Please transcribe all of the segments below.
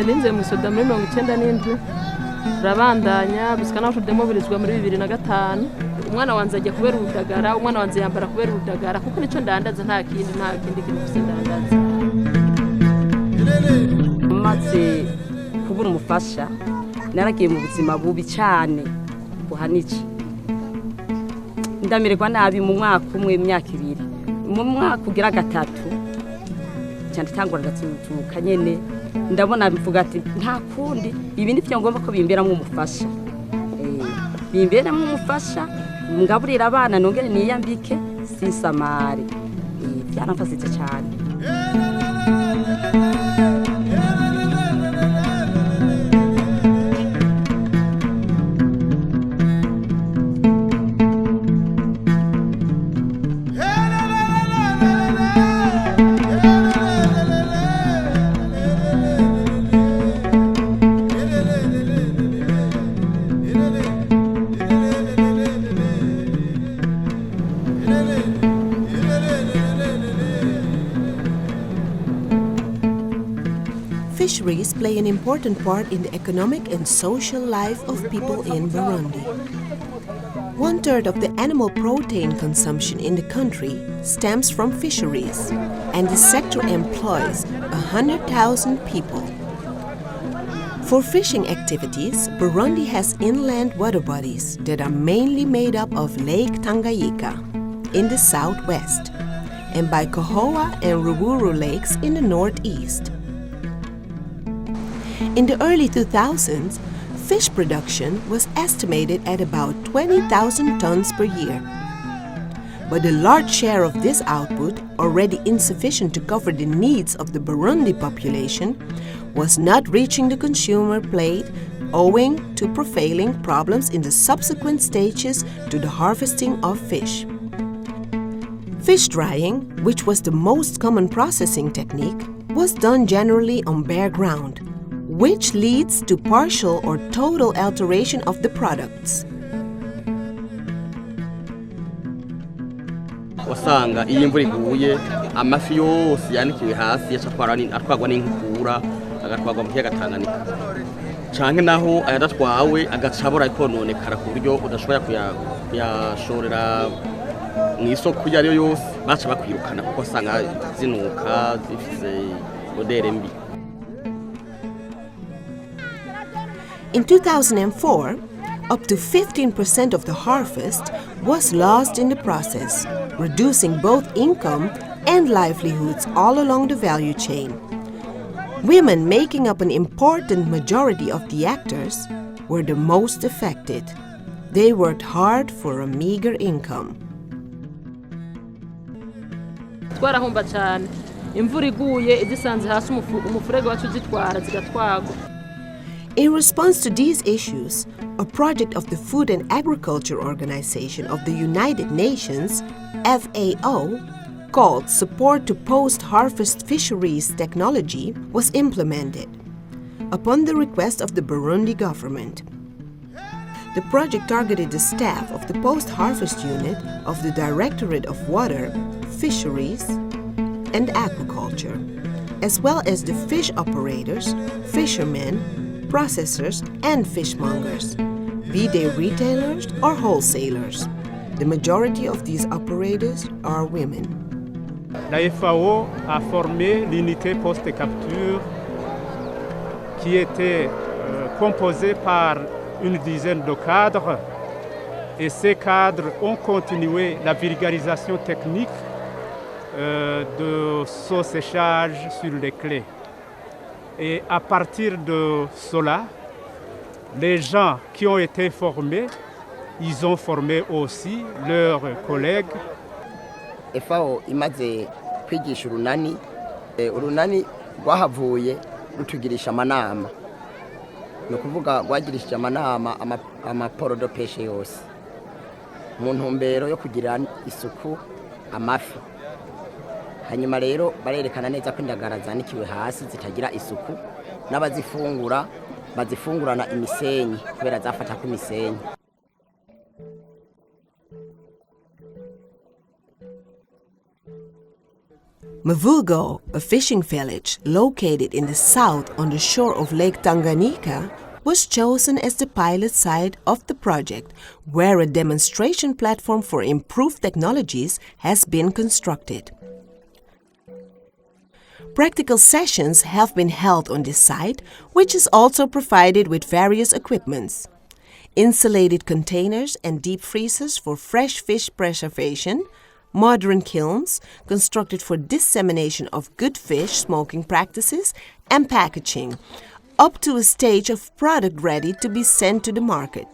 nize mu isoda muri 97 rabandanya bisika naho tudemobilizwa muri 2005 umwana wanze ajya kubera urudagara umwana wanze yambara kubera urudagara kuko nico ndandaza nta kindi kintu ndandaza maze kubura umufasha naragiye mu buzima bubi cyane buhaniki ndamererwa nabi mu mwaka umwe imyaka 2 mu mwaka ugira gatatu cyane tangura gatsuka nyene ndabona bivuga ati nta kundi ibindi byo ngomba ko bimberamo umufasha bimberamo umufasha ngaburira abana nongere niyambike sisamare byaramfasitse cyane. Fisheries play an important part in the economic and social life of people in Burundi. 1/3 of the animal protein consumption in the country stems from fisheries, and the sector employs 100,000 people. For fishing activities, Burundi has inland water bodies that are mainly made up of Lake Tanganyika in the southwest and by Kahowa and Ruguru lakes in the northeast. In the early 2000s, fish production was estimated at about 20,000 tons per year. But a large share of this output, already insufficient to cover the needs of the Burundi population, was not reaching the consumer plate owing to prevailing problems in the subsequent stages to the harvesting of fish. Fish drying, which was the most common processing technique, was done generally on bare ground, which leads to partial or total alteration of the products. Wasanga iyi imvura iguye amafi yose yanikiwe hasi atwagwa n'inkukura agatwagwa mu kiyaga Tanganyika canke naho ayadatwawe agacabura ikononekara ku buryo udashobora kuyashorera mu isoko yariyo yose baca bakwirukana kuko asanga zinuka zifise odere mbi. In 2004, up to 15% of the harvest was lost in the process, reducing both income and livelihoods all along the value chain. Women, making up an important majority of the actors, were the most affected. They worked hard for a meager income. Twarahomba cyane imvura iguye izisanze hasi umufurege wacu zitwara zigatwagwa. In response to these issues, a project of the Food and Agriculture Organization of the United Nations, FAO, called Support to Post-Harvest Fisheries Technology was implemented, upon the request of the Burundi government. The project targeted the staff of the Post-Harvest Unit of the Directorate of Water, Fisheries, and Agriculture, as well as the fish operators, fishermen, processors, and fishmongers, be they retailers or wholesalers. The majority of these operators are women. La FAO a formé l'unité post-capture qui était composée par une dizaine de cadres, et ces cadres ont continué la vulgarisation technique de ce séchage sur les clés. Et à partir de cela, les gens qui ont été formés, ils ont formé aussi leurs collègues. FAO imaze kwigisha urunani rwahavuye rutugirisha amanama, ni ukuvuga rwagirishije amanama amaporo de peshe yose mu ntumbero yo kugira isuku amafi. Hanyuma rero barerekana neza ko indagara zanikiwe hasi zitagira isuku, n'abazifungura bazifungurana imisenyi kubera zafata ku imisenyi. Mvugo, a fishing village located in the south on the shore of Lake Tanganyika, was chosen as the pilot site of the project, where a demonstration platform for improved technologies has been constructed. Practical sessions have been held on this site, which is also provided with various equipments. Insulated containers and deep freezers for fresh fish preservation, modern kilns constructed for dissemination of good fish smoking practices, and packaging, up to a stage of product ready to be sent to the market.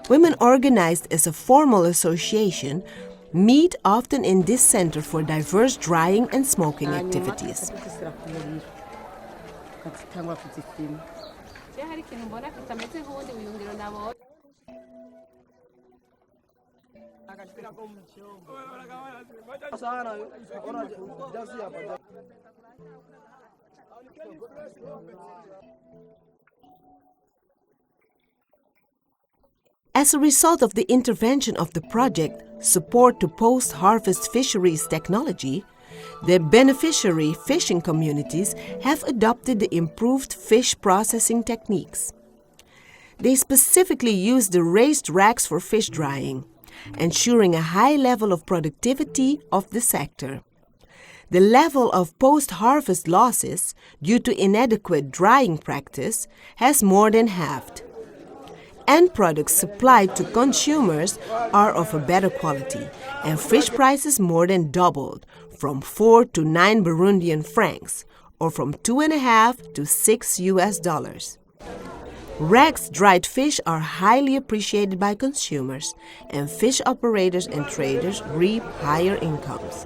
Women organized as a formal association meet often in this center for diverse drying and smoking activities. As a result of the intervention of the project Support to Post-Harvest Fisheries Technology, the beneficiary fishing communities have adopted the improved fish processing techniques. They specifically use the raised racks for fish drying, ensuring a high level of productivity of the sector. The level of post-harvest losses due to inadequate drying practice has more than halved. End products supplied to consumers are of a better quality, and fish prices more than doubled, from 4 to 9 Burundian francs, or from $2.5 to $6. Rags dried fish are highly appreciated by consumers, and fish operators and traders reap higher incomes.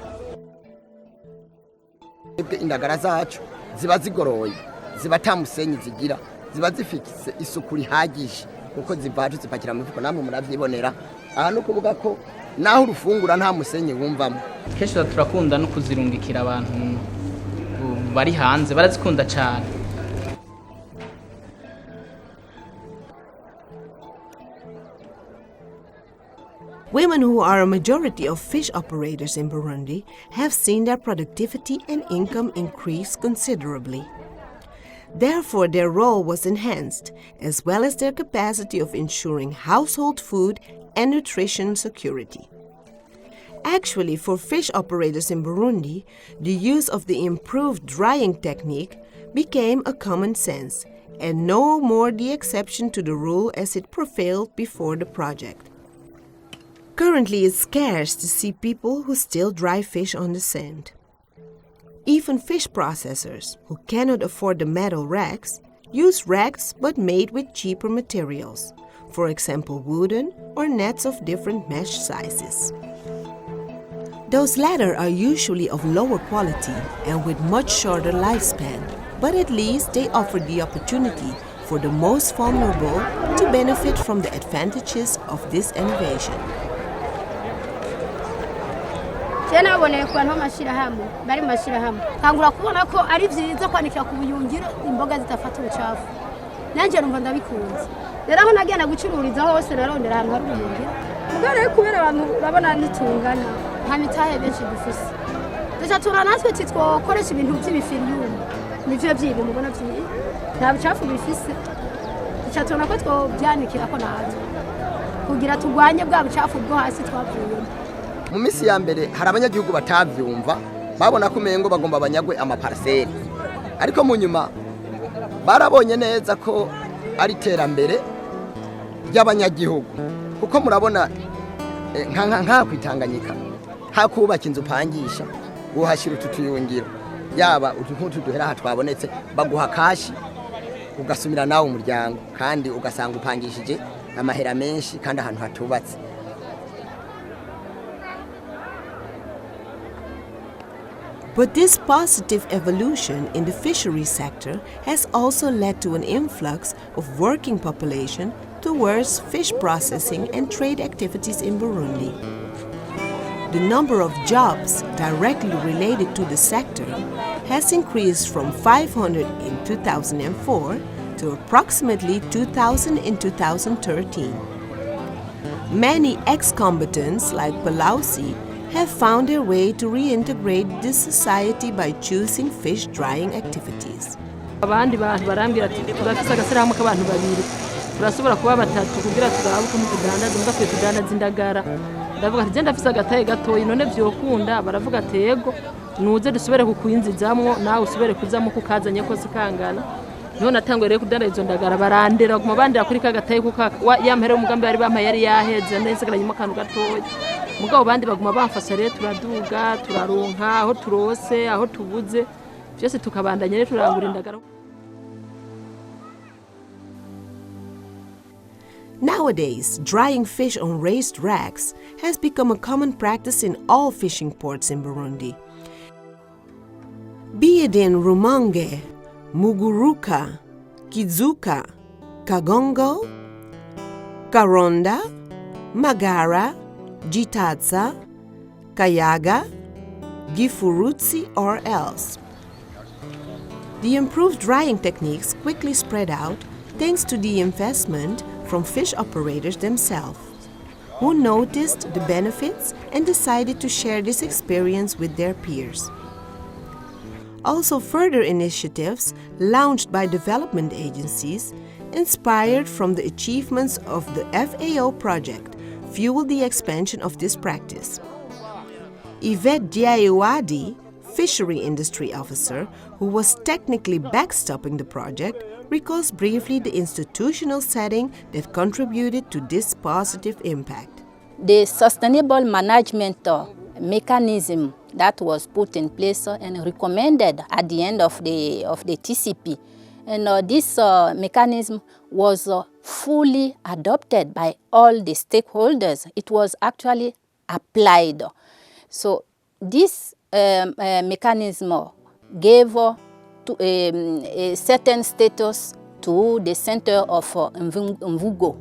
Indagara zacu ziba zigoroye, ziba tamusenyi zigira, ziba zifite isuku rihagije kuko zivatu zipakira mu mifuko namwe muravyibonera. Aha no kuvuga ko naho urufungura nta musenyi wumvamo. Kenshi turakunda no kuzirungikira abantu bari hanze, barazikunda cyane. Women, who are a majority of fish operators in Burundi, have seen their productivity and income increase considerably. Therefore, their role was enhanced, as well as their capacity of ensuring household food and nutrition security. Actually, for fish operators in Burundi, the use of the improved drying technique became a common sense, and no more the exception to the rule as it prevailed before the project. Currently, it's scarce to see people who still dry fish on the sand. Even fish processors, who cannot afford the metal racks, use racks but made with cheaper materials, for example wooden or nets of different mesh sizes. Those latter are usually of lower quality and with much shorter lifespan, but at least they offer the opportunity for the most vulnerable to benefit from the advantages of this innovation. Jena aboneye ku bantu b'amashirahamwe bari mu mashirahamwe kangura kubona ko ari byiza kwanikira ku buyungiro imboga zitafata ubucafu. Nanje numva ndabikunze. Rero aho nagenda gucururiza hose narondera ahantu hari ubuyungiro. Mugare kubera abantu babona nitungana nta mitahe benshi dufise. Ducatura natwe titwokoresha ibintu by'ibifiriyumu. Nivyo byibi mubona byibi. Nta bucafu bifise. Ducatura ko twobyanikira ko nazo. Kugira tugwanye bwa bucafu bwo hasi twavuyemo. Mu misi ya mbere hari abanyagihugu batavyumva babona ko mengo bagomba abanyagwe amaparcelle, ariko mu nyuma barabonye neza ko ari terambere ry'abanyagihugu kuko murabona nka kwitanganyika hakubaka inzu pangisha uhashira ututuyungiro yaba utuntu duhera ha twabonetse baguha kashi ugasumira nawe umuryango kandi ugasanga upangishije amahera menshi kandi ahantu hatubatse. But this positive evolution in the fisheries sector has also led to an influx of working population towards fish processing and trade activities in Burundi. The number of jobs directly related to the sector has increased from 500 in 2004 to approximately 2,000 in 2013. Many ex-combatants like Palausi have found their way to reintegrate this society by choosing fish drying activities. Abandi bantu barambwira ati turafise agasirahamwe k'abantu babiri turashobora kuba batatu kugira turabe uko mukudandaza mbwa twe tudandaza indagara ndavuga ati genda afise agataye gatoyi none vyokunda baravuga ati yego nuze dusubire kukwinzizamwo nawe usubire kuzamo kukazanye ko sikangana none natangwe rero kudandaza izo ndagara barandera kuma bandira kuri kagataye kuka yampere umugambi bari bampa yari yaheze nesigaranye mu kantu gatoyi mugabo bandi baguma bamfasha rero turaduga turaronka aho turose aho tubuze byose tukabandanya rero turangura indagara. Nowadays, drying fish on raised racks has become a common practice in all fishing ports in Burundi. Be it in Rumonge, Muguruka, Kizuka, Kagongo, Karonda, Magara, Gitazza, Kayaga, Gifurutsi, or else. The improved drying techniques quickly spread out thanks to the investment from fish operators themselves, who noticed the benefits and decided to share this experience with their peers. Also, further initiatives launched by development agencies, inspired from the achievements of the FAO project, fueled the expansion of this practice. Yvette Diayewadi, fishery industry officer, who was technically backstopping the project, recalls briefly the institutional setting that contributed to this positive impact. The sustainable management mechanism that was put in place and recommended at the end of the TCP, and this mechanism was fully adopted by all the stakeholders. It was actually applied. So this mechanism gave a certain status to the center of Mvugo.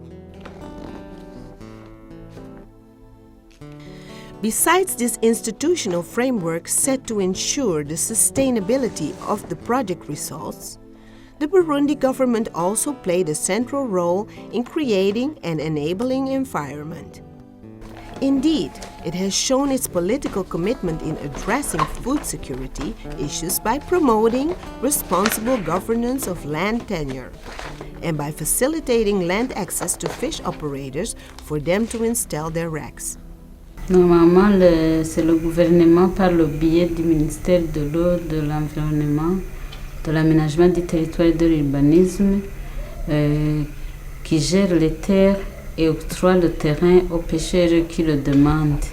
Besides this institutional framework set to ensure the sustainability of the project results, the Burundi government also played a central role in creating an enabling environment. Indeed, it has shown its political commitment in addressing food security issues by promoting responsible governance of land tenure and by facilitating land access to fish operators for them to install their racks. Normalement, c'est le gouvernement par le biais du ministère de l'eau, de l'environnement, de l'aménagement du territoire et de l'urbanisme qui gère les terres et octroie le terrain aux pêcheurs qui le demandent,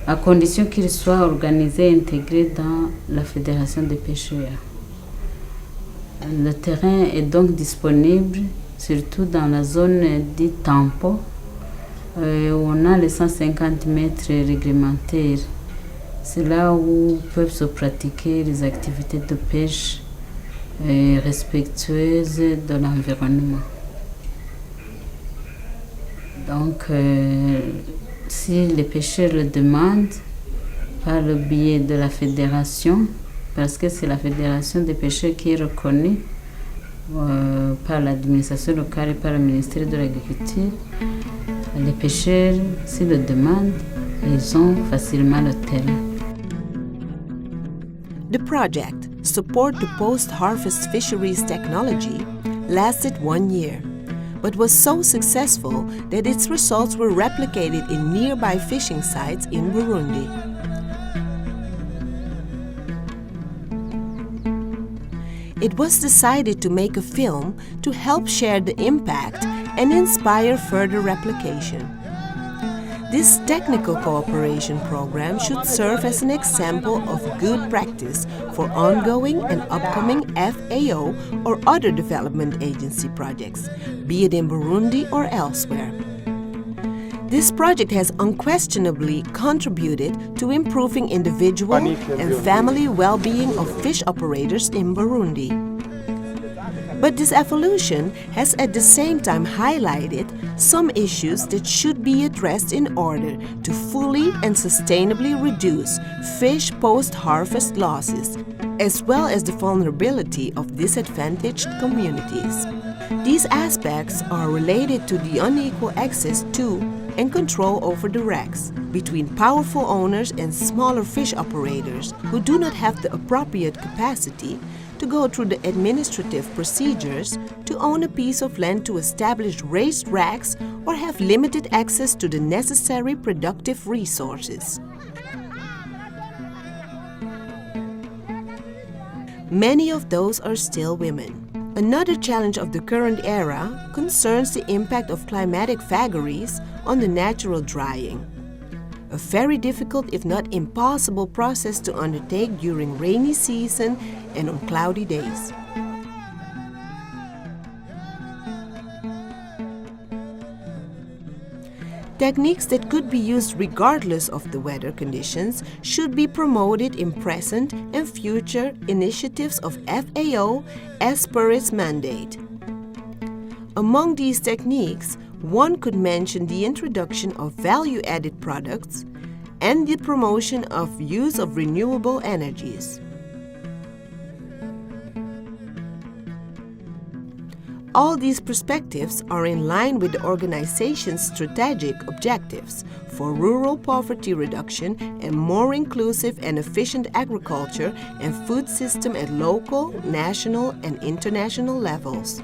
à condition qu'ils soient organisés et intégrés dans la Fédération des pêcheurs. Le terrain est donc disponible, surtout dans la zone dite tampon, où on a les 150 mètres réglementaires. C'est là où peuvent se pratiquer les activités de pêche respectueuses de l'environnement. Donc, si les pêcheurs le demandent par le biais de la fédération, parce que c'est la fédération des pêcheurs qui est reconnue par l'administration locale et par le ministère de l'Agriculture, les pêcheurs, s'ils le demandent, ils ont facilement le terrain. The project, Support to Post-Harvest Fisheries Technology, lasted 1 year, but was so successful that its results were replicated in nearby fishing sites in Burundi. It was decided to make a film to help share the impact and inspire further replication. This technical cooperation program should serve as an example of good practice for ongoing and upcoming FAO or other development agency projects, be it in Burundi or elsewhere. This project has unquestionably contributed to improving individual and family well-being of fish operators in Burundi. But this evolution has at the same time highlighted some issues that should be addressed in order to fully and sustainably reduce fish post-harvest losses, as well as the vulnerability of disadvantaged communities. These aspects are related to the unequal access to and control over the wrecks between powerful owners and smaller fish operators who do not have the appropriate capacity to go through the administrative procedures to own a piece of land to establish raised racks or have limited access to the necessary productive resources. Many of those are still women. Another challenge of the current era concerns the impact of climatic vagaries on the natural drying. A very difficult, if not impossible, process to undertake during rainy season and on cloudy days. Techniques that could be used regardless of the weather conditions should be promoted in present and future initiatives of FAO as per its mandate. Among these techniques, one could mention the introduction of value-added products and the promotion of use of renewable energies. All these perspectives are in line with the organization's strategic objectives for rural poverty reduction and more inclusive and efficient agriculture and food system at local, national, and international levels.